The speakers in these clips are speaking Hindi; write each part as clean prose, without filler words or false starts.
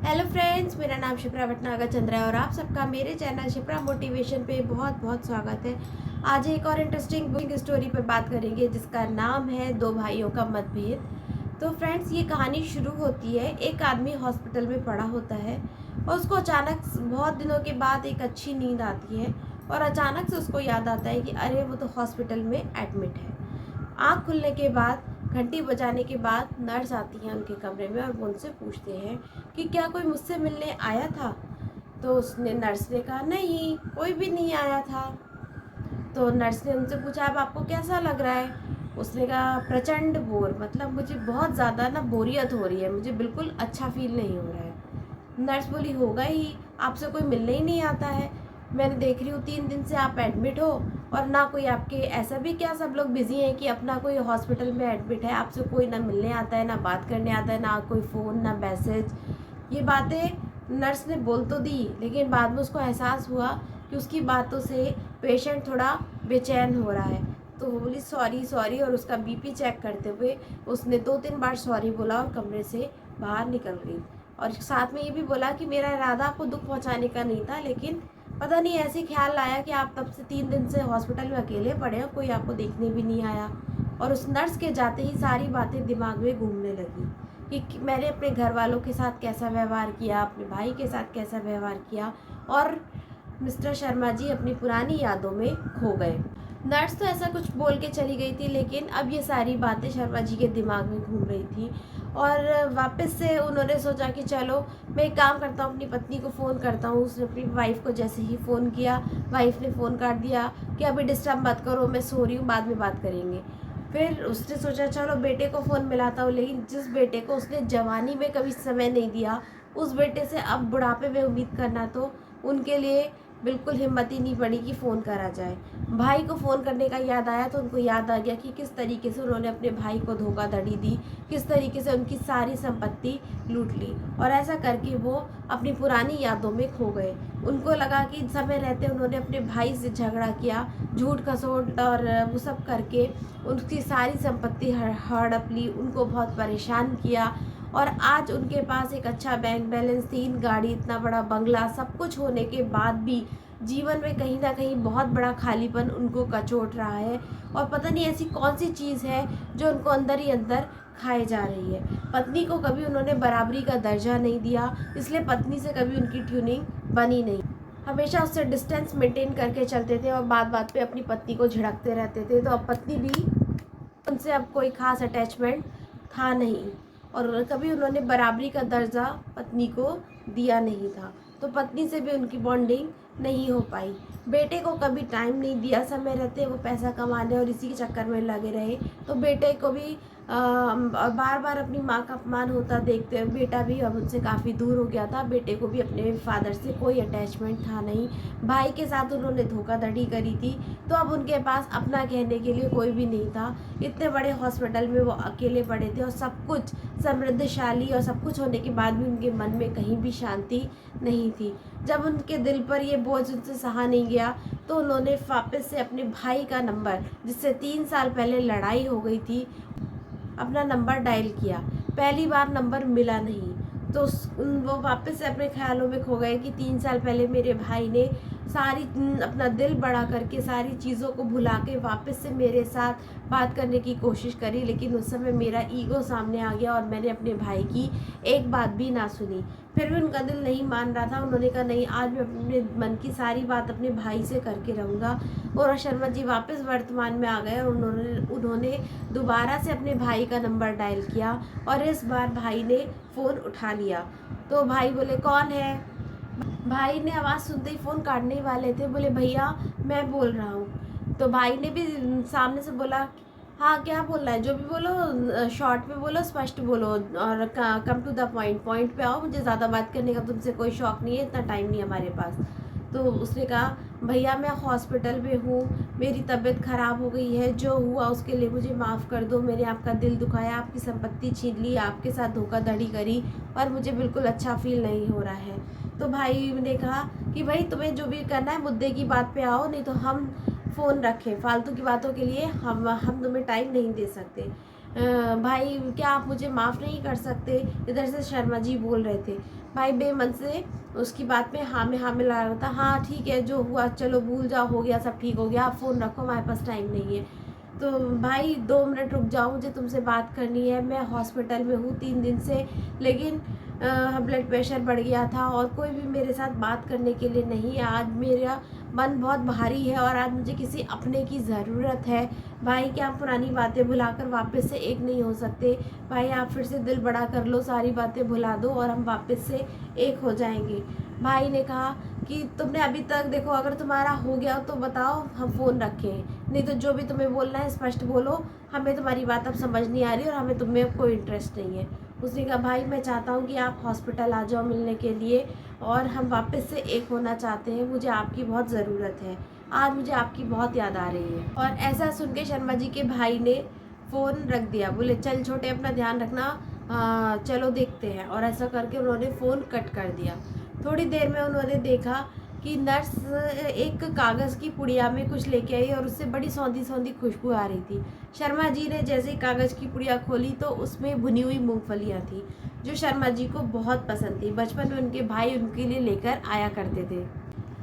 हेलो फ्रेंड्स, मेरा नाम शिप्रा भटनागर चंद्र है और आप सबका मेरे चैनल शिप्रा मोटिवेशन पे बहुत बहुत स्वागत है। आज एक और इंटरेस्टिंग स्टोरी पे बात करेंगे जिसका नाम है दो भाइयों का मतभेद। तो फ्रेंड्स, ये कहानी शुरू होती है, एक आदमी हॉस्पिटल में पड़ा होता है और उसको अचानक बहुत दिनों के बाद एक अच्छी नींद आती है और अचानक से उसको याद आता है कि अरे वो तो हॉस्पिटल में एडमिट है। आँख खुलने के बाद, घंटी बजाने के बाद नर्स आती है उनके कमरे में और वो उनसे पूछते हैं कि क्या कोई मुझसे मिलने आया था। तो उसने नर्स ने कहा नहीं, कोई भी नहीं आया था। तो नर्स ने उनसे पूछा अब आपको कैसा लग रहा है। उसने कहा प्रचंड बोर, मतलब मुझे बहुत ज़्यादा ना बोरियत हो रही है, मुझे बिल्कुल अच्छा फील नहीं हो रहा है। नर्स बोली होगा ही, आपसे कोई मिलने ही नहीं आता है। मैंने देख रही हूँ 3 दिन से आप एडमिट हो और ना कोई आपके, ऐसा भी क्या सब लोग बिजी हैं कि अपना कोई हॉस्पिटल में एडमिट है, आपसे कोई ना मिलने आता है, ना बात करने आता है, ना कोई फ़ोन ना मैसेज। ये बातें नर्स ने बोल तो दी, लेकिन बाद में उसको एहसास हुआ कि उसकी बातों से पेशेंट थोड़ा बेचैन हो रहा है। तो वो बोली सॉरी सॉरी, और उसका बीपी चेक करते हुए उसने 2-3 बार सॉरी बोला और कमरे से बाहर निकल गई। और साथ में ये भी बोला कि मेरा इरादा आपको दुख पहुंचाने का नहीं था, लेकिन पता नहीं ऐसे ख्याल आया कि आप तब से 3 दिन से हॉस्पिटल में अकेले पड़े हो, कोई आपको देखने भी नहीं आया। और उस नर्स के जाते ही सारी बातें दिमाग में घूमने लगी कि मैंने अपने घर वालों के साथ कैसा व्यवहार किया, अपने भाई के साथ कैसा व्यवहार किया, और मिस्टर शर्मा जी अपनी पुरानी यादों में खो गए। नर्स तो ऐसा कुछ बोल के चली गई थी, लेकिन अब ये सारी बातें शर्मा जी के दिमाग में घूम रही थी और वापस से उन्होंने सोचा कि चलो मैं एक काम करता हूँ, अपनी पत्नी को फ़ोन करता हूँ। उसने अपनी वाइफ को जैसे ही फ़ोन किया, वाइफ ने फ़ोन काट दिया कि अभी डिस्टर्ब मत करो, मैं सो रही हूँ, बाद में बात करेंगे। फिर उसने सोचा चलो बेटे को फ़ोन मिलाता हूँ, लेकिन जिस बेटे को उसने जवानी में कभी समय नहीं दिया, उस बेटे से अब बुढ़ापे में उम्मीद करना तो उनके लिए बिल्कुल हिम्मत ही नहीं पड़ी कि फ़ोन करा जाए। भाई को फ़ोन करने का याद आया तो उनको याद आ गया कि किस तरीके से उन्होंने अपने भाई को धोखाधड़ी दी, किस तरीके से उनकी सारी संपत्ति लूट ली, और ऐसा करके वो अपनी पुरानी यादों में खो गए। उनको लगा कि समय रहते उन्होंने अपने भाई से झगड़ा किया, झूठ खसोट और वो सब करके उनकी सारी संपत्ति हड़प ली, उनको बहुत परेशान किया। और आज उनके पास एक अच्छा बैंक बैलेंस, 3 गाड़ी, इतना बड़ा बंगला, सब कुछ होने के बाद भी जीवन में कहीं ना कहीं बहुत बड़ा खालीपन उनको कचोट रहा है। और पता नहीं ऐसी कौन सी चीज़ है जो उनको अंदर ही अंदर खाए जा रही है। पत्नी को कभी उन्होंने बराबरी का दर्जा नहीं दिया, इसलिए पत्नी से कभी उनकी ट्यूनिंग बनी नहीं। हमेशा उससे डिस्टेंस मेंटेन करके चलते थे और बात बात पे अपनी पत्नी को झिड़कते रहते थे। तो अब पत्नी भी, उनसे अब कोई खास अटैचमेंट था नहीं और कभी उन्होंने बराबरी का दर्जा पत्नी को दिया नहीं था, तो पत्नी से भी उनकी बॉन्डिंग नहीं हो पाई। बेटे को कभी टाइम नहीं दिया, समय रहते वो पैसा कमाने और इसी के चक्कर में लगे रहे। तो बेटे को भी बार बार अपनी माँ का अपमान होता देखते हुए बेटा भी अब उनसे काफ़ी दूर हो गया था। बेटे को भी अपने फादर से कोई अटैचमेंट था नहीं। भाई के साथ उन्होंने धोखाधड़ी करी थी, तो अब उनके पास अपना कहने के लिए कोई भी नहीं था। इतने बड़े हॉस्पिटल में वो अकेले पड़े थे और सब कुछ समृद्धशाली और सब कुछ होने के बाद भी उनके मन में कहीं भी शांति नहीं थी। जब उनके दिल पर ये बोझ उनसे सहा नहीं गया, तो उन्होंने वापस से अपने भाई का नंबर, जिससे 3 साल पहले लड़ाई हो गई थी, अपना नंबर डायल किया। पहली बार नंबर मिला नहीं, तो वो वापस से अपने ख्यालों में खो गए कि 3 साल पहले मेरे भाई ने सारी अपना दिल बड़ा करके सारी चीज़ों को भुला के वापस से मेरे साथ बात करने की कोशिश करी, लेकिन उस समय मेरा ईगो सामने आ गया और मैंने अपने भाई की एक बात भी ना सुनी। फिर भी उनका दिल नहीं मान रहा था। उन्होंने कहा नहीं, आज मैं अपने मन की सारी बात अपने भाई से करके रहूँगा। और शर्मा जी वापस वर्तमान में आ गए और उन्होंने दोबारा से अपने भाई का नंबर डायल किया और इस बार भाई ने फ़ोन उठा लिया। तो भाई बोले कौन है। भाई ने आवाज़ सुनते ही फ़ोन काटने ही वाले थे, बोले भैया मैं बोल रहा हूँ। तो भाई ने भी सामने से बोला हाँ क्या बोलना है, जो भी बोलो शॉर्ट में बोलो, स्पष्ट बोलो और come to the point, point पे आओ, मुझे ज़्यादा बात करने का तुमसे कोई शौक़ नहीं है, इतना टाइम नहीं है हमारे पास। तो उसने कहा भैया मैं हॉस्पिटल में हूँ, मेरी तबीयत ख़राब हो गई है, जो हुआ उसके लिए मुझे माफ़ कर दो, मैंने आपका दिल दुखाया, आपकी संपत्ति छीन ली, आपके साथ धोखाधड़ी करी और मुझे बिल्कुल अच्छा फील नहीं हो रहा है। तो भाई ने कहा कि भाई तुम्हें जो भी करना है मुद्दे की बात पे आओ, नहीं तो हम फ़ोन रखें, फालतू की बातों के लिए हम तुम्हें टाइम नहीं दे सकते। भाई क्या आप मुझे माफ़ नहीं कर सकते, इधर से शर्मा जी बोल रहे थे। भाई बेमन से उसकी बात में हाँ में ला रहा था। हाँ ठीक है, जो हुआ चलो भूल जाओ, हो गया, सब ठीक हो गया, आप फ़ोन रखो, हमारे पास टाइम नहीं है। तो भाई 2 मिनट रुक जाओ, मुझे तुमसे बात करनी है, मैं हॉस्पिटल में हूँ 3 दिन से, लेकिन ब्लड प्रेशर बढ़ गया था और कोई भी मेरे साथ बात करने के लिए नहीं है। आज मेरा मन बहुत भारी है और आज मुझे किसी अपने की ज़रूरत है। भाई क्या हम पुरानी बातें भुलाकर वापस से एक नहीं हो सकते? भाई आप फिर से दिल बड़ा कर लो, सारी बातें भुला दो और हम वापस से एक हो जाएंगे। भाई ने कहा कि तुमने अभी तक देखो, अगर तुम्हारा हो गया तो बताओ, हम फ़ोन रखें, नहीं तो जो भी तुम्हें बोलना है स्पष्ट बोलो, हमें तुम्हारी बात अब समझ नहीं आ रही और हमें तुम में अब कोई इंटरेस्ट नहीं है। उसने कहा भाई मैं चाहता हूँ कि आप हॉस्पिटल आ जाओ मिलने के लिए और हम वापस से एक होना चाहते हैं, मुझे आपकी बहुत ज़रूरत है, आज मुझे आपकी बहुत याद आ रही है। और ऐसा सुन के शर्मा जी के भाई ने फ़ोन रख दिया, बोले चल छोटे अपना ध्यान रखना, चलो देखते हैं। और ऐसा करके उन्होंने फ़ोन कट कर दिया। थोड़ी देर में उन्होंने देखा कि नर्स एक कागज़ की पुड़िया में कुछ लेके आई और उससे बड़ी सौंधी सौंधी खुशबू आ रही थी। शर्मा जी ने जैसे ही कागज़ की पुड़िया खोली तो उसमें भुनी हुई मूंगफलियाँ थी, जो शर्मा जी को बहुत पसंद थी। बचपन में उनके भाई उनके लिए लेकर आया करते थे।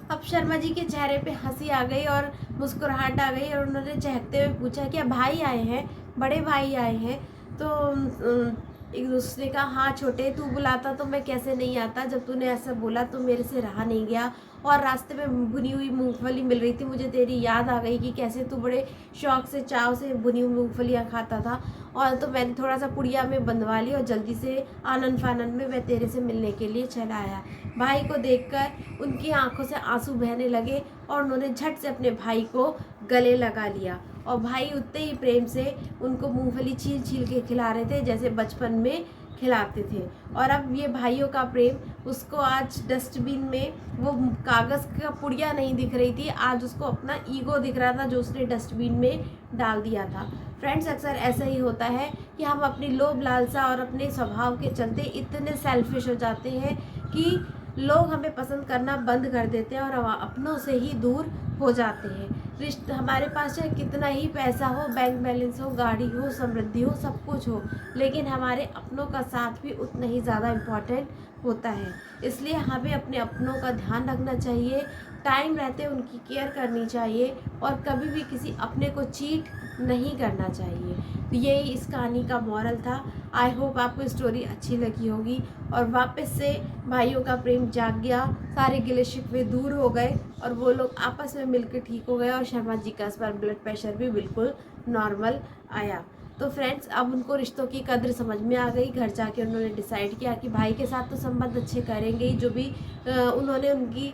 अब शर्मा जी के चेहरे पे हंसी आ गई और मुस्कुराहट आ गई और उन्होंने चहकते हुए पूछा, क्या भाई आए हैं, बड़े भाई आए हैं? तो एक दूसरे का, हाँ छोटे, तू बुलाता तो मैं कैसे नहीं आता, जब तूने ऐसा बोला तो मेरे से रहा नहीं गया और रास्ते में भुनी हुई मूंगफली मिल रही थी, मुझे तेरी याद आ गई कि कैसे तू बड़े शौक से चाव से भुनी हुई मूंगफलियाँ खाता था, और तो मैंने थोड़ा सा पुड़िया में बंधवा ली और जल्दी से आनन फानन में मैं तेरे से मिलने के लिए चला आया। भाई को देखकर उनकी आंखों से आंसू बहने लगे और उन्होंने झट से अपने भाई को गले लगा लिया और भाई उतने ही प्रेम से उनको मूंगफली छील छील के खिला रहे थे जैसे बचपन में खिलाते थे। और अब ये भाइयों का प्रेम उसको आज डस्टबिन में वो कागज़ का पुड़िया नहीं दिख रही थी, आज उसको अपना ईगो दिख रहा था जो उसने डस्टबिन में डाल दिया था। फ्रेंड्स, अक्सर ऐसा ही होता है कि हम अपनी लोभ लालसा और अपने स्वभाव के चलते इतने सेल्फिश हो जाते हैं कि लोग हमें पसंद करना बंद कर देते हैं और हम अपनों से ही दूर हो जाते हैं। हमारे पास चाहे कितना ही पैसा हो, बैंक बैलेंस हो, गाड़ी हो, समृद्धि हो, सब कुछ हो, लेकिन हमारे अपनों का साथ भी उतना ही ज़्यादा इम्पॉर्टेंट होता है। इसलिए हमें अपने अपनों का ध्यान रखना चाहिए, टाइम रहते उनकी केयर करनी चाहिए और कभी भी किसी अपने को चीट नहीं करना चाहिए। तो यही इस कहानी का मॉरल था। आई होप आपको स्टोरी अच्छी लगी होगी और वापस से भाइयों का प्रेम जाग गया, सारे गिले शिकवे दूर हो गए और वो लोग आपस में मिलकर ठीक हो गए और शर्मा जी का इस बार ब्लड प्रेशर भी बिल्कुल नॉर्मल आया। तो फ्रेंड्स, अब उनको रिश्तों की कद्र समझ में आ गई। घर जाके उन्होंने डिसाइड किया कि भाई के साथ तो संबंध अच्छे करेंगे ही, जो भी उन्होंने उनकी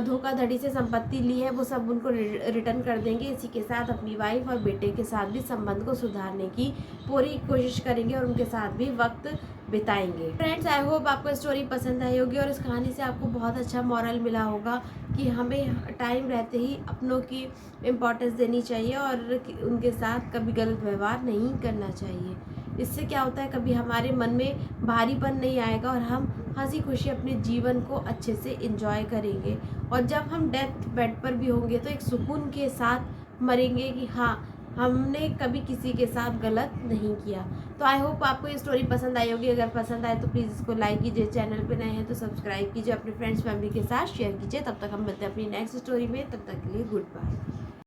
धोखाधड़ी से संपत्ति ली है वो सब उनको रिटर्न कर देंगे। इसी के साथ अपनी वाइफ और बेटे के साथ भी संबंध को सुधारने की पूरी कोशिश करेंगे और उनके साथ भी वक्त बिताएंगे। फ्रेंड्स, आई होप आपको स्टोरी पसंद आई होगी और इस कहानी से आपको बहुत अच्छा मॉरल मिला होगा कि हमें टाइम रहते ही अपनों की इम्पोर्टेंस देनी चाहिए और उनके साथ कभी गलत व्यवहार नहीं करना चाहिए। इससे क्या होता है, कभी हमारे मन में भारीपन नहीं आएगा और हम हंसी खुशी अपने जीवन को अच्छे से एंजॉय करेंगे और जब हम डेथ बेड पर भी होंगे तो एक सुकून के साथ मरेंगे कि हाँ, हमने कभी किसी के साथ गलत नहीं किया। तो आई होप आपको ये स्टोरी पसंद आई होगी। अगर पसंद आए तो प्लीज़ इसको लाइक कीजिए, चैनल पे नए हैं तो सब्सक्राइब कीजिए, अपने फ्रेंड्स फैमिली के साथ शेयर कीजिए। तब तक हम मिलते हैं अपनी नेक्स्ट स्टोरी में, तब तक के लिए गुड बाय।